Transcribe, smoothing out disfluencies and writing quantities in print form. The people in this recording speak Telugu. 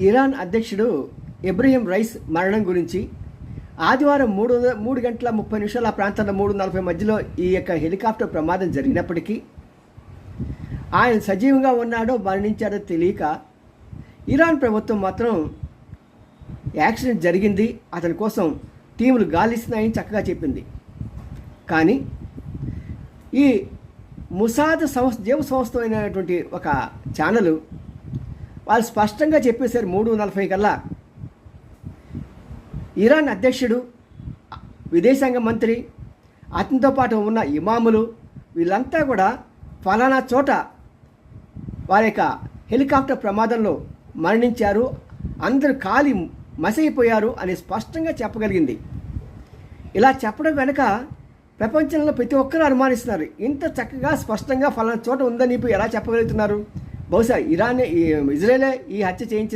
ఇరాన్ అధ్యక్షుడు ఇబ్రహీం రైస్ మరణం గురించి ఆదివారం 3 గంటల 30 నిమిషాల ఆ ప్రాంతంలో 3:40 మధ్యలో ఈ యొక్క హెలికాప్టర్ ప్రమాదం జరిగినప్పటికీ ఆయన సజీవంగా ఉన్నాడో మరణించాడో తెలియక ఇరాన్ ప్రభుత్వం మాత్రం యాక్సిడెంట్ జరిగింది, అతని కోసం టీములు గాలిస్తున్నాయని చక్కగా చెప్పింది. కానీ ఈ ముసాద్ జీవ సంస్థ అయినటువంటి ఒక ఛానల్ వాళ్ళు స్పష్టంగా చెప్పేశారు 3:40 కల్లా ఇరాన్ అధ్యక్షుడు, విదేశాంగ మంత్రి, అతనితో పాటు ఉన్న ఇమాములు వీళ్ళంతా కూడా ఫలానా చోట వారి యొక్క హెలికాప్టర్ ప్రమాదంలో మరణించారు, అందరూ కాలి మసైపోయారు అని స్పష్టంగా చెప్పగలిగింది. ఇలా చెప్పడం వెనుక ప్రపంచంలో ప్రతి ఒక్కరూ అనుమానిస్తున్నారు, ఇంత చక్కగా స్పష్టంగా ఫలానా చోట ఉందని ఎలా చెప్పగలుగుతున్నారు? బహుశా ఇజ్రాయెలే ఈ హత్య చేయించింది